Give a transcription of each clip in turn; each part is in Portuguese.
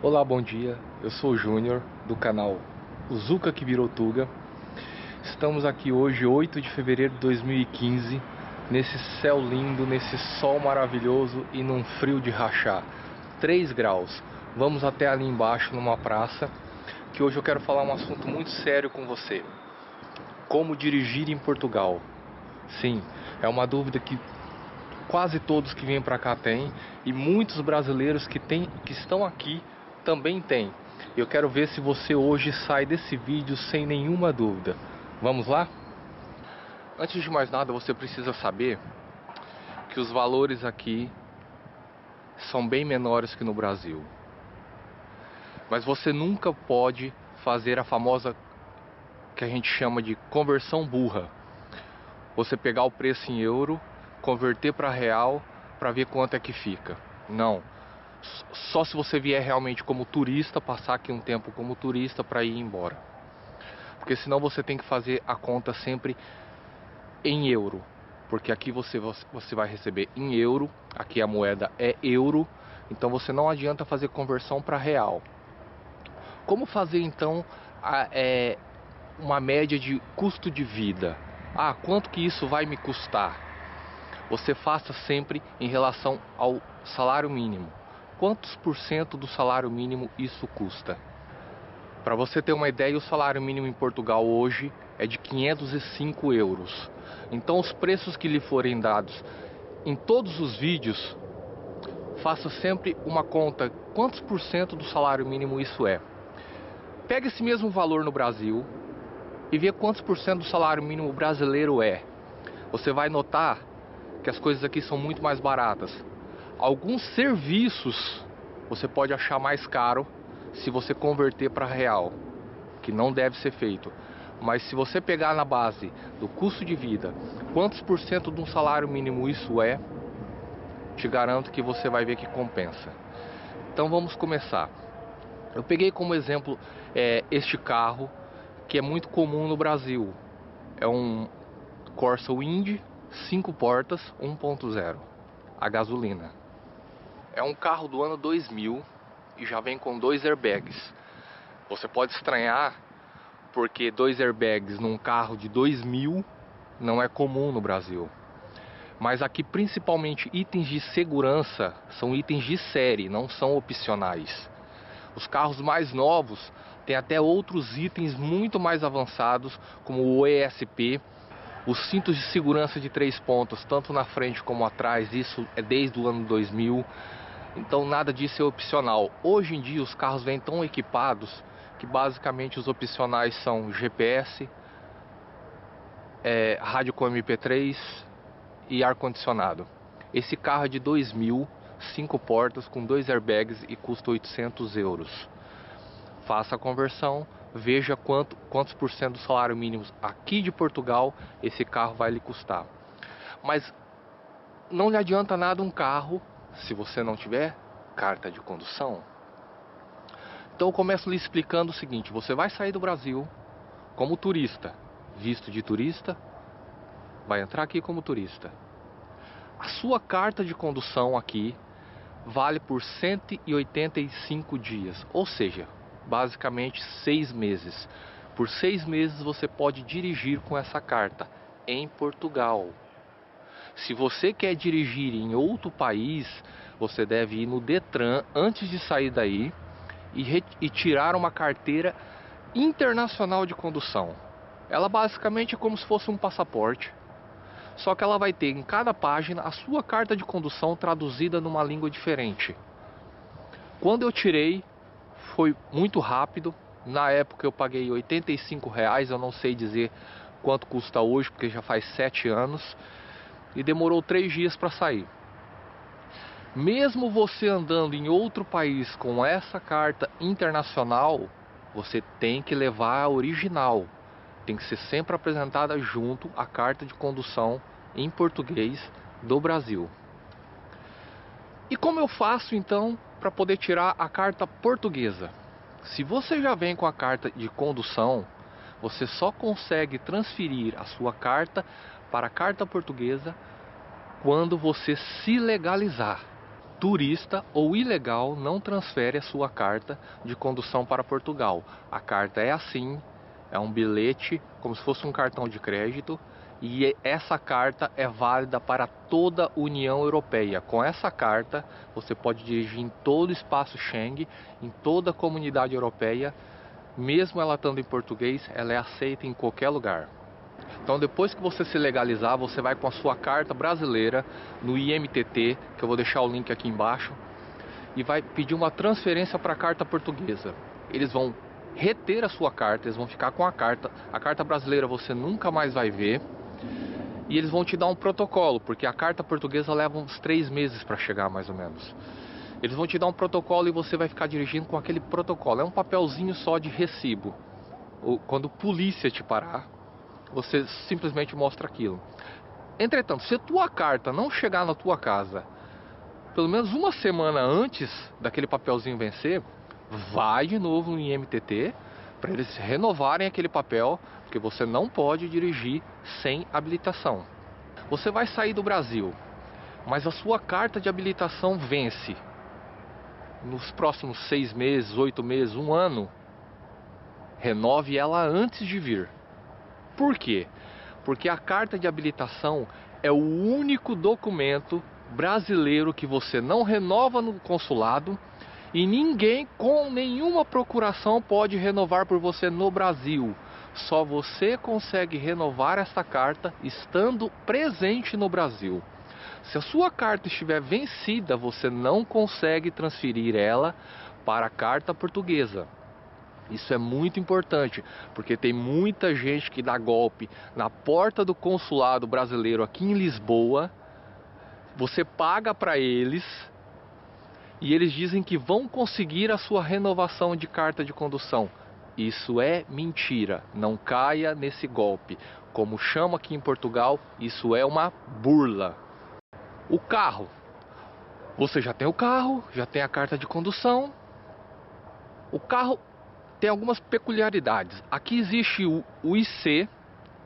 Olá, bom dia. Eu sou o Júnior do canal Zuca que virou Tuga. Estamos aqui hoje, 8 de fevereiro de 2015, nesse céu lindo, nesse sol maravilhoso e num frio de rachar. 3 graus. Vamos até ali embaixo numa praça, que hoje eu quero falar um assunto muito sério com você. Como dirigir em Portugal? Sim, é uma dúvida que quase todos que vêm para cá têm, e muitos brasileiros que estão aqui também têm. Eu quero ver se você hoje sai desse vídeo sem nenhuma dúvida. Vamos lá? Antes de mais nada, você precisa saber que os valores aqui são bem menores que no Brasil. Mas você nunca pode fazer a famosa, que a gente chama de conversão burra. Você pegar o preço em euro, converter para real para ver quanto é que fica. Não. Só se você vier realmente como turista, passar aqui um tempo como turista para ir embora. Porque senão você tem que fazer a conta sempre em euro. Porque aqui você vai receber em euro, aqui a moeda é euro, então você não adianta fazer conversão para real. Como fazer então uma média de custo de vida? Quanto que isso vai me custar? Você faça sempre em relação ao salário mínimo. Quantos por cento do salário mínimo isso custa? Para você ter uma ideia, o salário mínimo em Portugal hoje é de 505 euros. Então os preços que lhe forem dados em todos os vídeos, faça sempre uma conta, quantos por cento do salário mínimo isso é. Pega esse mesmo valor no Brasil e vê quantos por cento do salário mínimo brasileiro é. Você vai notar que as coisas aqui são muito mais baratas. Alguns serviços você pode achar mais caro se você converter para real, que não deve ser feito. Mas se você pegar na base do custo de vida, quantos por cento de um salário mínimo isso é, te garanto que você vai ver que compensa. Então vamos começar. Eu peguei como exemplo este carro, que é muito comum no Brasil. É um Corsa Wind 5 portas 1.0 a gasolina. É um carro do ano 2000 e já vem com 2 airbags. Você pode estranhar porque 2 airbags num carro de 2000 não é comum no Brasil. Mas aqui principalmente itens de segurança são itens de série, não são opcionais. Os carros mais novos têm até outros itens muito mais avançados, como o ESP, os cintos de segurança de 3 pontos, tanto na frente como atrás. Isso é desde o ano 2000. Então nada disso é opcional. Hoje em dia os carros vêm tão equipados que basicamente os opcionais são GPS, rádio com MP3 e ar-condicionado. Esse carro é de 2000, 5 portas com 2 airbags e custa 800 euros. Faça a conversão, veja quantos por cento do salário mínimo aqui de Portugal esse carro vai lhe custar. Mas não lhe adianta nada um carro se você não tiver carta de condução. Então eu começo lhe explicando o seguinte: você vai sair do Brasil como turista, visto de turista, vai entrar aqui como turista. A sua carta de condução aqui vale por 185 dias, ou seja, basicamente 6 meses. Por 6 meses você pode dirigir com essa carta em Portugal. Se você quer dirigir em outro país, você deve ir no Detran antes de sair daí e tirar uma carteira internacional de condução. Ela basicamente é como se fosse um passaporte, só que ela vai ter em cada página a sua carta de condução traduzida numa língua diferente. Quando eu tirei, foi muito rápido. Na época eu paguei R$85, eu não sei dizer quanto custa hoje, porque já faz 7 anos. E demorou 3 dias para sair. Mesmo você andando em outro país com essa carta internacional, você tem que levar a original. Tem que ser sempre apresentada junto à carta de condução em português do Brasil. E como eu faço então para poder tirar a carta portuguesa? Se você já vem com a carta de condução, você só consegue transferir a sua carta para a carta portuguesa quando você se legalizar. turista ou ilegal não transfere a sua carta de condução para Portugal. A carta é assim, é um bilhete, como se fosse um cartão de crédito, e essa carta é válida para toda a União Europeia. Com essa carta, você pode dirigir em todo o espaço Schengen, em toda a comunidade europeia, mesmo ela estando em português, ela é aceita em qualquer lugar. Então, depois que você se legalizar, você vai com a sua carta brasileira no IMTT, que eu vou deixar o link aqui embaixo, e vai pedir uma transferência para a carta portuguesa. Eles vão reter a sua carta, eles vão ficar com a carta brasileira você nunca mais vai ver, e eles vão te dar um protocolo, porque a carta portuguesa leva uns 3 meses para chegar, mais ou menos. Eles vão te dar um protocolo e você vai ficar dirigindo com aquele protocolo. É um papelzinho só de recibo. Quando a polícia te parar, você simplesmente mostra aquilo. Entretanto, se a tua carta não chegar na tua casa pelo menos uma semana antes daquele papelzinho vencer, vai de novo no IMTT para eles renovarem aquele papel, porque você não pode dirigir sem habilitação. Você vai sair do Brasil, mas a sua carta de habilitação vence nos próximos 6 meses, 8 meses, 1 ano. Renove ela antes de vir. Por quê? Porque a carta de habilitação é o único documento brasileiro que você não renova no consulado e ninguém com nenhuma procuração pode renovar por você no Brasil. Só você consegue renovar essa carta estando presente no Brasil. Se a sua carta estiver vencida, você não consegue transferir ela para a carta portuguesa. Isso é muito importante, porque tem muita gente que dá golpe na porta do consulado brasileiro aqui em Lisboa. Você paga para eles e eles dizem que vão conseguir a sua renovação de carta de condução. Isso é mentira, não caia nesse golpe. Como chama aqui em Portugal, isso é uma burla. O carro, você já tem o carro, já tem a carta de condução. O carro tem algumas peculiaridades. Aqui existe o IC,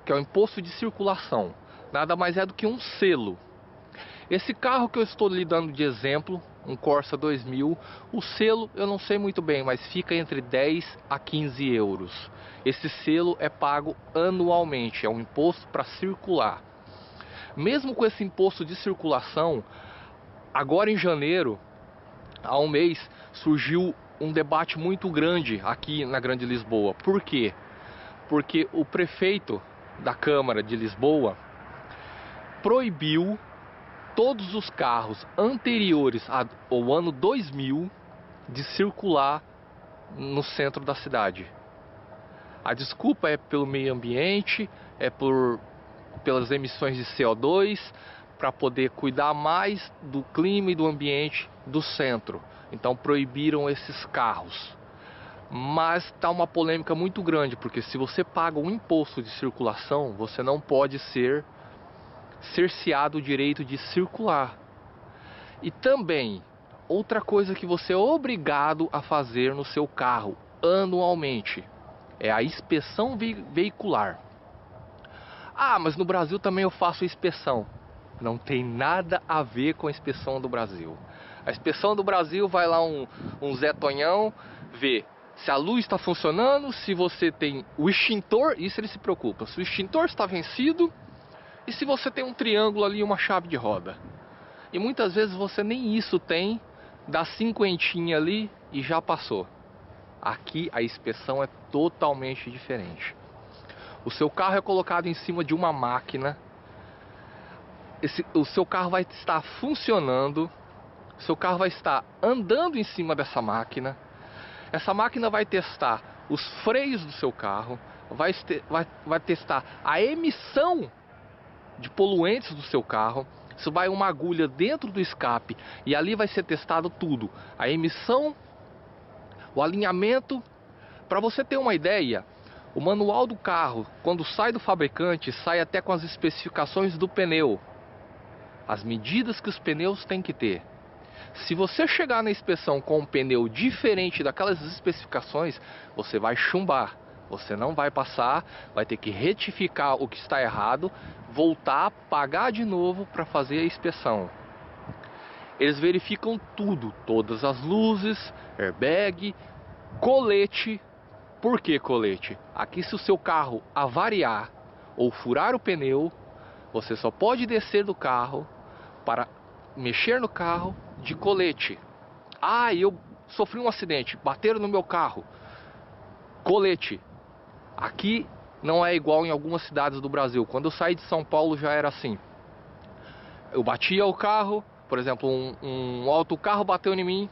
que é o Imposto de Circulação. Nada mais é do que um selo. Esse carro que eu estou lhe dando de exemplo, um Corsa 2000, o selo eu não sei muito bem, mas fica entre 10 a 15 euros. Esse selo é pago anualmente, é um imposto para circular. Mesmo com esse imposto de circulação, agora em janeiro, há um mês, surgiu um debate muito grande aqui na Grande Lisboa. Por quê? Porque o prefeito da Câmara de Lisboa proibiu todos os carros anteriores ao ano 2000 de circular no centro da cidade. A desculpa é pelo meio ambiente, é pelas emissões de CO2, para poder cuidar mais do clima e do ambiente do centro. Então proibiram esses carros. Mas está uma polêmica muito grande, porque se você paga um imposto de circulação, você não pode ser cerceado o direito de circular. E também, outra coisa que você é obrigado a fazer no seu carro anualmente é a inspeção veicular. Ah, mas no Brasil também eu faço inspeção. Não tem nada a ver com a inspeção do Brasil. A inspeção do Brasil vai lá um Zé Tonhão ver se a luz está funcionando, se você tem o extintor, isso ele se preocupa, se o extintor está vencido e se você tem um triângulo ali e uma chave de roda. E muitas vezes você nem isso tem, dá 50 ali e já passou. Aqui a inspeção é totalmente diferente. O seu carro é colocado em cima de uma máquina. O seu carro vai estar funcionando. O seu carro vai estar andando em cima dessa máquina. Essa máquina vai testar os freios do seu carro. Vai testar a emissão de poluentes do seu carro. Isso vai uma agulha dentro do escape e ali vai ser testado tudo. A emissão, o alinhamento. Para você ter uma ideia, o manual do carro, quando sai do fabricante, sai até com as especificações do pneu. As medidas que os pneus têm que ter. Se você chegar na inspeção com um pneu diferente daquelas especificações, você vai chumbar. Você não vai passar, vai ter que retificar o que está errado, voltar, pagar de novo para fazer a inspeção. Eles verificam tudo, todas as luzes, airbag, colete. Por que colete? Aqui, se o seu carro avariar ou furar o pneu, você só pode descer do carro para mexer no carro de colete. Ah, eu sofri um acidente, bateram no meu carro. Colete. Aqui não é igual em algumas cidades do Brasil. Quando eu saí de São Paulo já era assim. Eu batia o carro, por exemplo, um autocarro bateu em mim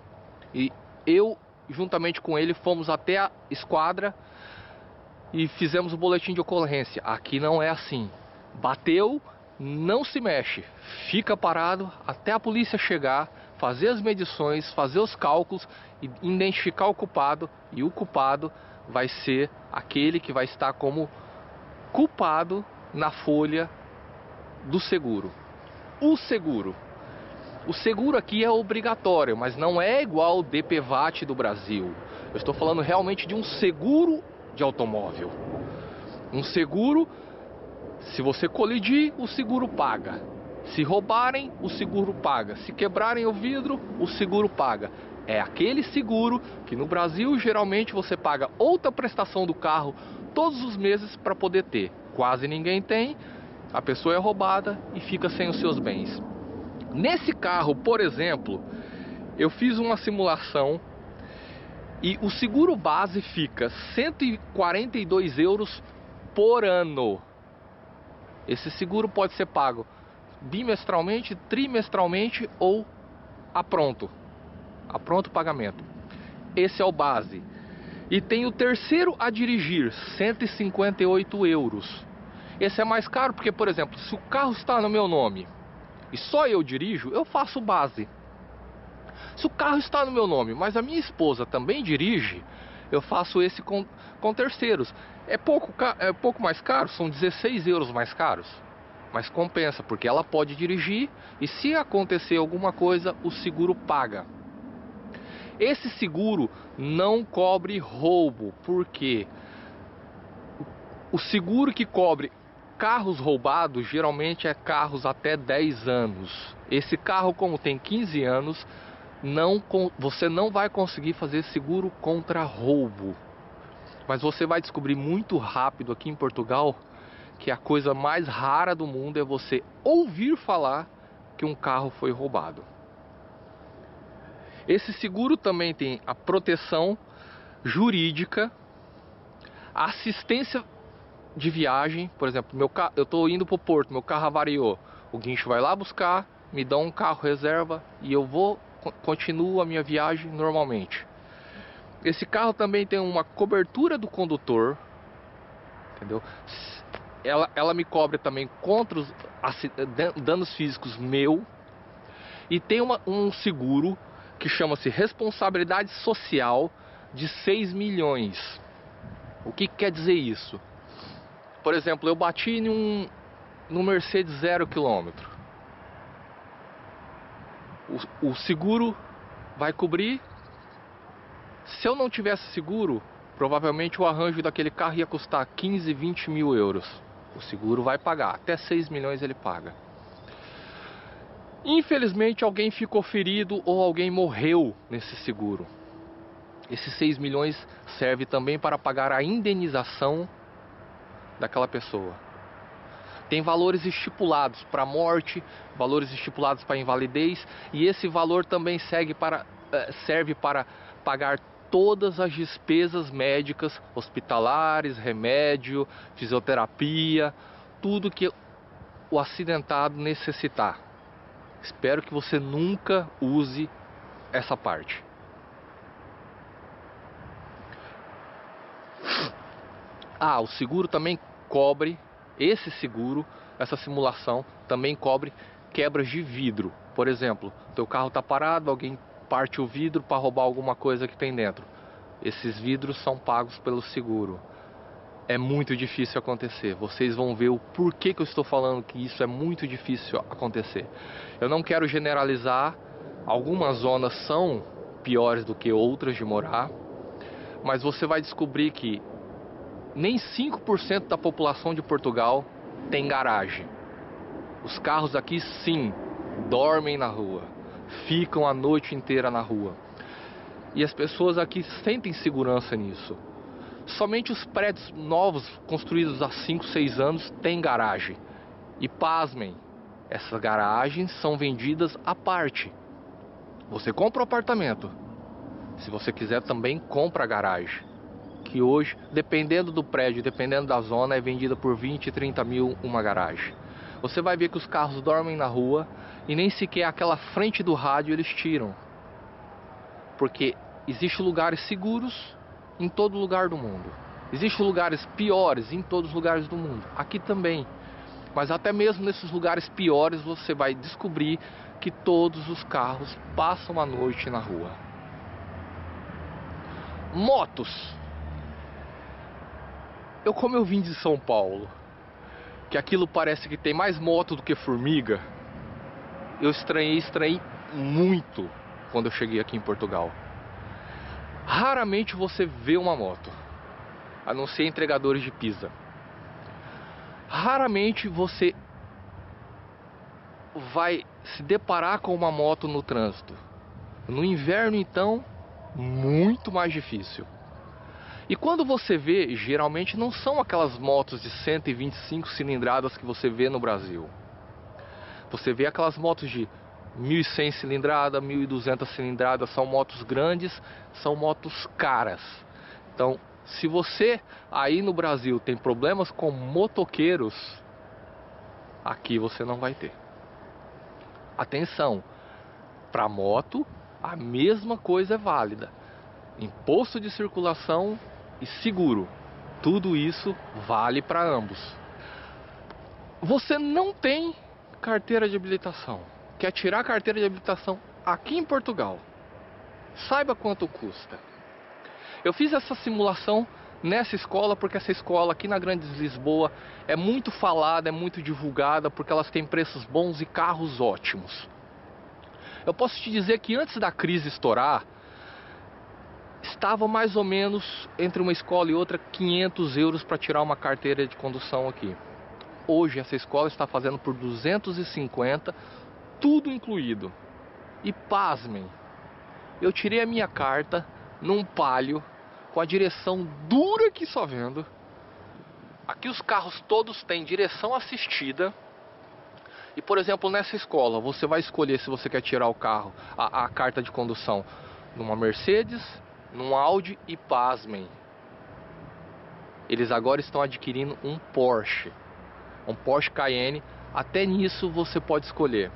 e eu, juntamente com ele, fomos até a esquadra e fizemos o boletim de ocorrência. Aqui não é assim. Bateu, não se mexe, fica parado até a polícia chegar, fazer as medições, fazer os cálculos e identificar o culpado. E o culpado vai ser aquele que vai estar como culpado na folha do seguro. O seguro aqui é obrigatório, mas não é igual o DPVAT do Brasil. Eu estou falando realmente de um seguro de automóvel. Um seguro, se você colidir, o seguro paga. Se roubarem, o seguro paga. Se quebrarem o vidro, o seguro paga. É aquele seguro que no Brasil geralmente você paga outra prestação do carro todos os meses para poder ter. Quase ninguém tem, a pessoa é roubada e fica sem os seus bens. Nesse carro, por exemplo, eu fiz uma simulação e o seguro base fica 142 euros por ano. Esse seguro pode ser pago bimestralmente, trimestralmente ou a pronto pagamento. Esse é o base. E tem o terceiro a dirigir, 158 euros. Esse é mais caro porque, por exemplo, se o carro está no meu nome e só eu dirijo, eu faço base. Se o carro está no meu nome, mas a minha esposa também dirige, eu faço esse com terceiros. É pouco mais caro, são 16 euros mais caros. Mas compensa, porque ela pode dirigir e se acontecer alguma coisa, o seguro paga. Esse seguro não cobre roubo, porque o seguro que cobre carros roubados geralmente é carros até 10 anos. Esse carro, como tem 15 anos, você não vai conseguir fazer seguro contra roubo. Mas você vai descobrir muito rápido aqui em Portugal que a coisa mais rara do mundo é você ouvir falar que um carro foi roubado. Esse seguro também tem a proteção jurídica, a assistência de viagem. Por exemplo, eu estou indo para o porto, meu carro avariou. O guincho vai lá buscar, me dá um carro reserva e eu continuo a minha viagem normalmente. Esse carro também tem uma cobertura do condutor, entendeu? Ela me cobre também contra os danos físicos meu. E tem um seguro que chama-se responsabilidade social de 6 milhões. O que quer dizer isso? Por exemplo, eu bati num Mercedes 0 km. O seguro vai cobrir. Se eu não tivesse seguro, provavelmente o arranjo daquele carro ia custar 15, 20 mil euros. O seguro vai pagar, até 6 milhões ele paga. Infelizmente alguém ficou ferido ou alguém morreu nesse seguro. Esses 6 milhões serve também para pagar a indenização daquela pessoa. Tem valores estipulados para morte, valores estipulados para invalidez, e esse valor também serve para pagar todas as despesas médicas, hospitalares, remédio, fisioterapia, tudo que o acidentado necessitar. Espero que você nunca use essa parte. O seguro também cobre, essa simulação também cobre quebras de vidro. Por exemplo, teu carro está parado, alguém parte o vidro para roubar alguma coisa que tem dentro. Esses vidros são pagos pelo seguro. É muito difícil acontecer. Vocês vão ver o porquê que eu estou falando que isso é muito difícil acontecer. Eu não quero generalizar. Algumas zonas são piores do que outras de morar. Mas você vai descobrir que nem 5% da população de Portugal tem garagem. Os carros aqui sim dormem na rua, ficam a noite inteira na rua. E as pessoas aqui sentem segurança nisso. Somente os prédios novos, construídos há 5, 6 anos, têm garagem. E pasmem, essas garagens são vendidas à parte. Você compra o apartamento. Se você quiser também compra a garagem. Que hoje, dependendo do prédio, dependendo da zona, é vendida por 20, 30 mil uma garagem. Você vai ver que os carros dormem na rua e nem sequer aquela frente do rádio eles tiram. Porque existem lugares seguros em todo lugar do mundo. Existem lugares piores em todos os lugares do mundo. Aqui também. Mas até mesmo nesses lugares piores você vai descobrir que todos os carros passam a noite na rua. Motos. Como eu vim de São Paulo, que aquilo parece que tem mais moto do que formiga, eu estranhei muito quando eu cheguei aqui em Portugal. Raramente você vê uma moto, a não ser entregadores de pizza. Raramente você vai se deparar com uma moto no trânsito. No inverno, então, muito mais difícil. E quando você vê, geralmente não são aquelas motos de 125 cilindradas que você vê no Brasil. Você vê aquelas motos de 1.100 cilindradas, 1.200 cilindradas, são motos grandes, são motos caras. Então, se você aí no Brasil tem problemas com motoqueiros, aqui você não vai ter. Atenção, para moto a mesma coisa é válida. Imposto de circulação e seguro, tudo isso vale para ambos. Você não tem carteira de habilitação, quer tirar a carteira de habilitação aqui em Portugal, saiba quanto custa. Eu fiz essa simulação nessa escola porque essa escola aqui na Grande Lisboa é muito falada, é muito divulgada, porque elas têm preços bons e carros ótimos. Eu posso te dizer que antes da crise estourar, estava mais ou menos entre uma escola e outra 500 euros para tirar uma carteira de condução aqui. Hoje essa escola está fazendo por 250, tudo incluído. E pasmem, eu tirei a minha carta num Palio com a direção dura que só vendo. Aqui os carros todos têm direção assistida. E por exemplo, nessa escola você vai escolher se você quer tirar o carro, a carta de condução numa Mercedes, num Audi e pasmem, eles agora estão adquirindo um Porsche Cayenne. Até nisso você pode escolher.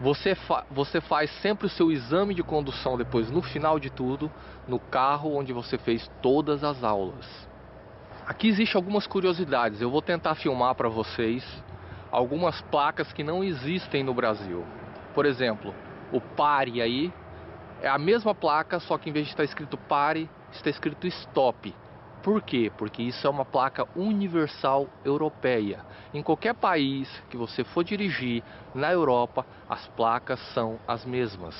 Você faz sempre o seu exame de condução depois, no final de tudo, no carro onde você fez todas as aulas. Aqui existem algumas curiosidades, eu vou tentar filmar para vocês algumas placas que não existem no Brasil. Por exemplo, o pare aí é a mesma placa, só que em vez de estar escrito pare, está escrito stop. Por quê? Porque isso é uma placa universal europeia. Em qualquer país que você for dirigir na Europa, as placas são as mesmas.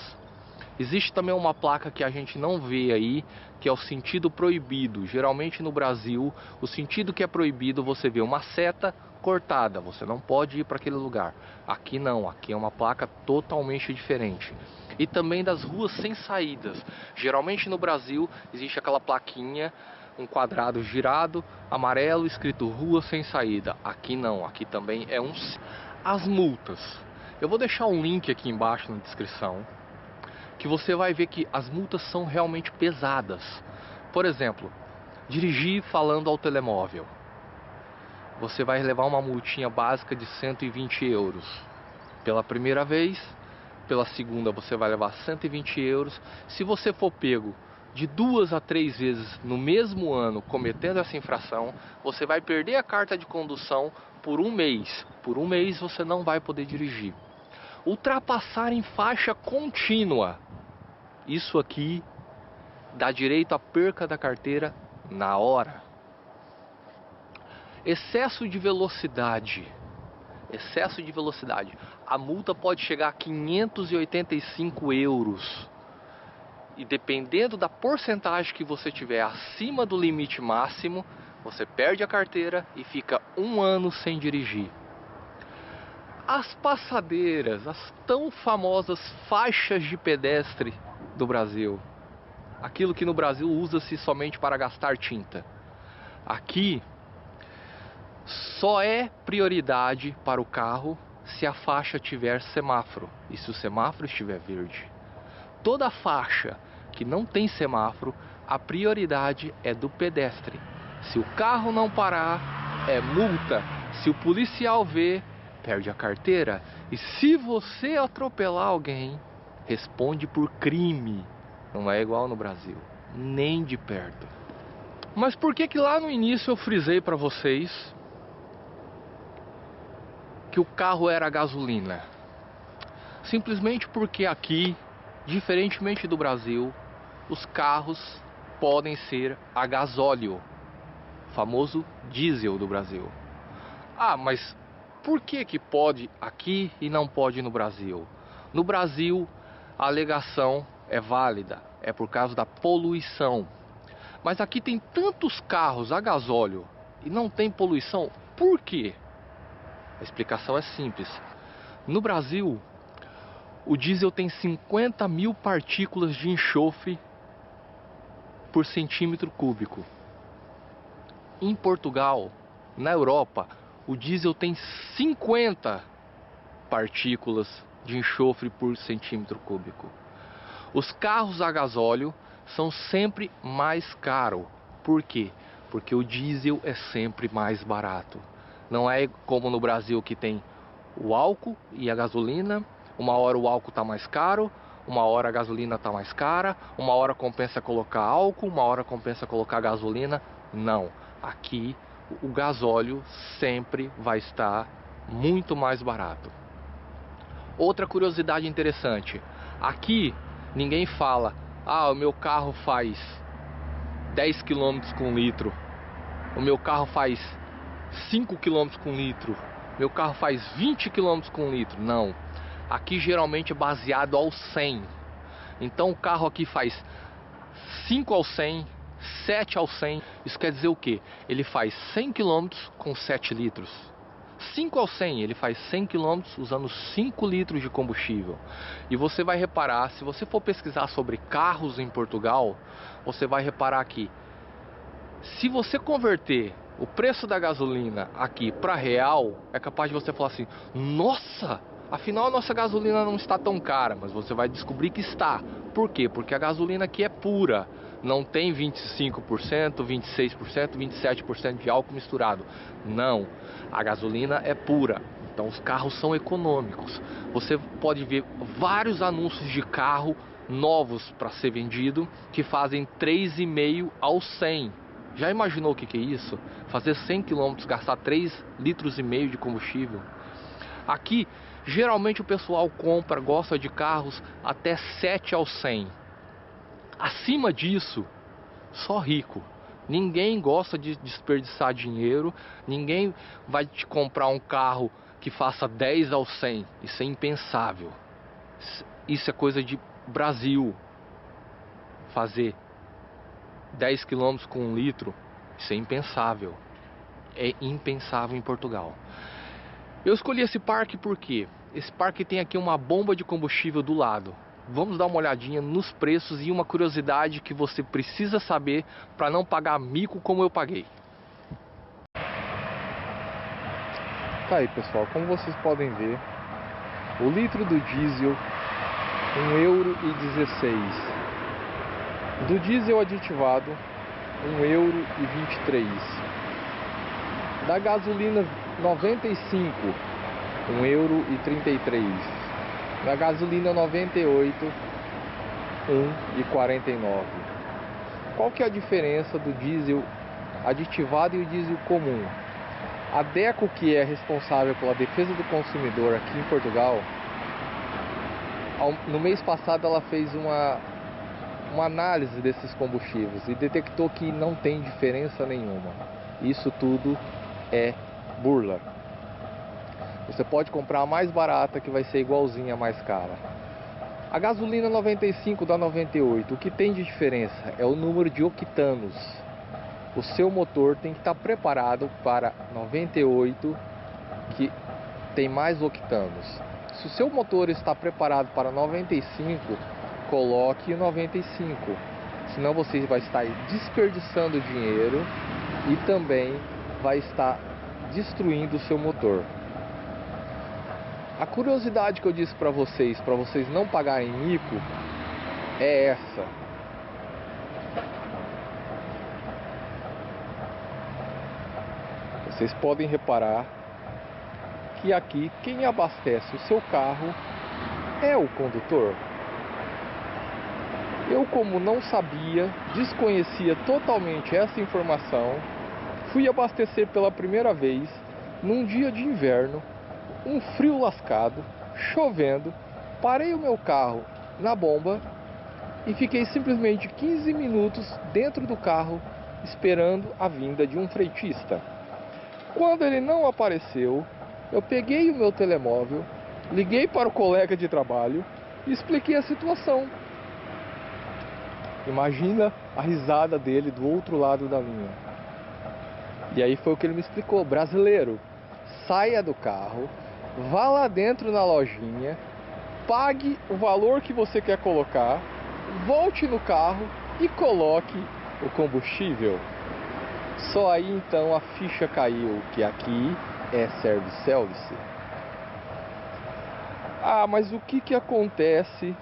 Existe também uma placa que a gente não vê aí, que é o sentido proibido. Geralmente no Brasil, o sentido que é proibido, você vê uma seta cortada, você não pode ir para aquele lugar. Aqui não, aqui é uma placa totalmente diferente. E também das ruas sem saídas. Geralmente no Brasil existe aquela plaquinha, um quadrado girado, amarelo, escrito rua sem saída. Aqui não, aqui também é um... As multas. Eu vou deixar um link aqui embaixo na descrição, que você vai ver que as multas são realmente pesadas. Por exemplo, dirigir falando ao telemóvel. Você vai levar uma multinha básica de 120 euros. Pela primeira vez, pela segunda você vai levar 120 euros. Se você for pego de 2 a 3 vezes no mesmo ano cometendo essa infração, você vai perder a carta de condução por um mês. Por um mês você não vai poder dirigir. Ultrapassar em faixa contínua. Isso aqui dá direito à perca da carteira na hora. Excesso de velocidade. Excesso de velocidade. A multa pode chegar a 585 euros. E dependendo da porcentagem que você tiver acima do limite máximo, você perde a carteira e fica 1 ano sem dirigir. as passadeiras, as tão famosas faixas de pedestre do Brasil. Aquilo que no Brasil usa-se somente para gastar tinta. Aqui só é prioridade para o carro se a faixa tiver semáforo e se o semáforo estiver verde. Toda faixa que não tem semáforo, a prioridade é do pedestre. Se o carro não parar, é multa. Se o policial vê, perde a carteira. E se você atropelar alguém, responde por crime. Não é igual no Brasil, nem de perto. Mas por que lá no início eu frisei para vocês que o carro era a gasolina? Simplesmente porque aqui, diferentemente do Brasil, os carros podem ser a gasóleo, famoso diesel do Brasil. Ah, mas por que pode aqui e não pode no Brasil? No Brasil, a alegação é válida, é por causa da poluição. Mas aqui tem tantos carros a gasóleo e não tem poluição, por quê? A explicação é simples. No Brasil, o diesel tem 50 mil partículas de enxofre por centímetro cúbico. Em Portugal, na Europa, o diesel tem 50 partículas de enxofre por centímetro cúbico. Os carros a gasóleo são sempre mais caros. Por quê? Porque o diesel é sempre mais barato. Não é como no Brasil que tem o álcool e a gasolina. Uma hora o álcool está mais caro, uma hora a gasolina está mais cara, uma hora compensa colocar álcool, uma hora compensa colocar gasolina. Não. Aqui o gasóleo sempre vai estar muito mais barato. Outra curiosidade interessante. Aqui ninguém fala, ah, o meu carro faz 10 km com litro, o meu carro faz 5 km com litro, meu carro faz 20 km com litro. Não, aqui geralmente é baseado ao 100. Então o carro aqui faz 5 ao 100, 7 ao 100. Isso quer dizer o que? Ele faz 100 km com 7 litros. 5 ao 100, ele faz 100 km usando 5 litros de combustível. E você vai reparar, se você for pesquisar sobre carros em Portugal, você vai reparar que se você converter o preço da gasolina aqui para real, é capaz de você falar assim, nossa, afinal a nossa gasolina não está tão cara. Mas você vai descobrir que está. Por quê? Porque a gasolina aqui é pura. Não tem 25%, 26%, 27% de álcool misturado. Não, a gasolina é pura. Então os carros são econômicos. Você pode ver vários anúncios de carro novos para ser vendido que fazem 3,5 ao 100. Já imaginou o que é isso? Fazer 100 km, gastar 3,5 litros de combustível. Aqui, geralmente o pessoal gosta de carros até 7 ao 100. Acima disso, só rico. Ninguém gosta de desperdiçar dinheiro. Ninguém vai te comprar um carro que faça 10 ao 100. Isso é impensável. Isso é coisa de Brasil. Fazer 10 km com 1 litro, isso é impensável. É impensável em Portugal. Eu escolhi esse parque porque esse parque tem aqui uma bomba de combustível do lado. Vamos dar uma olhadinha nos preços e uma curiosidade que você precisa saber para não pagar mico como eu paguei. Tá aí, pessoal, como vocês podem ver, o litro do diesel €1,16. Do diesel aditivado €1,23. Da gasolina 95, €1,33. Da gasolina 98, R$1,49. Qual que é a diferença do diesel aditivado e o diesel comum? A DECO, que é responsável pela defesa do consumidor aqui em Portugal, no mês passado ela fez uma análise desses combustíveis e detectou que não tem diferença nenhuma. Isso tudo é burla. Você pode comprar a mais barata que vai ser igualzinha a mais cara. A gasolina 95 dá 98. O que tem de diferença é o número de octanos. O seu motor tem que estar preparado para 98, que tem mais octanos. Se o seu motor está preparado para 95, coloque 95. Senão você vai estar desperdiçando dinheiro e também vai estar destruindo o seu motor. A curiosidade que eu disse para vocês não pagarem mico, é essa. Vocês podem reparar que aqui quem abastece o seu carro é o condutor. Eu, como não sabia, desconhecia totalmente essa informação, fui abastecer pela primeira vez num dia de inverno, um frio lascado, chovendo, parei o meu carro na bomba e fiquei simplesmente 15 minutos dentro do carro esperando a vinda de um fretista. Quando ele não apareceu, eu peguei o meu telemóvel, liguei para o colega de trabalho e expliquei a situação. Imagina a risada dele do outro lado da linha. E aí foi o que ele me explicou: brasileiro, saia do carro, vá lá dentro na lojinha, pague o valor que você quer colocar, volte no carro e coloque o combustível. Só aí então a ficha caiu que aqui é service. Ah, mas o que acontece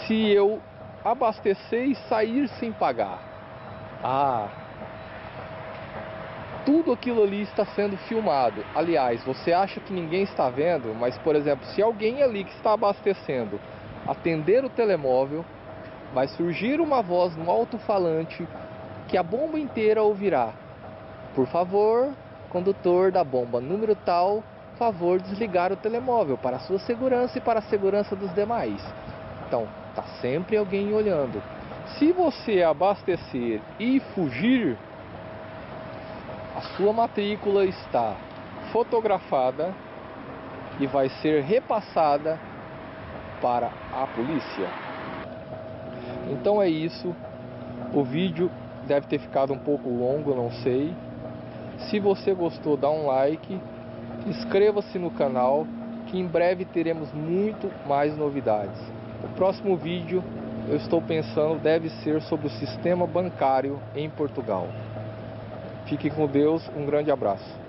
se eu abastecer e sair sem pagar? Ah, tudo aquilo ali está sendo filmado. Aliás, você acha que ninguém está vendo, mas, por exemplo, se alguém ali que está abastecendo atender o telemóvel, vai surgir uma voz no alto-falante que a bomba inteira ouvirá: por favor, condutor da bomba número tal, favor desligar o telemóvel para a sua segurança e para a segurança dos demais. Então, tá sempre alguém olhando. Se você abastecer e fugir, a sua matrícula está fotografada e vai ser repassada para a polícia. Então é isso. O vídeo deve ter ficado um pouco longo, não sei. Se você gostou, dá um like, inscreva-se no canal, que em breve teremos muito mais novidades. O próximo vídeo, eu estou pensando, deve ser sobre o sistema bancário em Portugal. Fique com Deus, um grande abraço.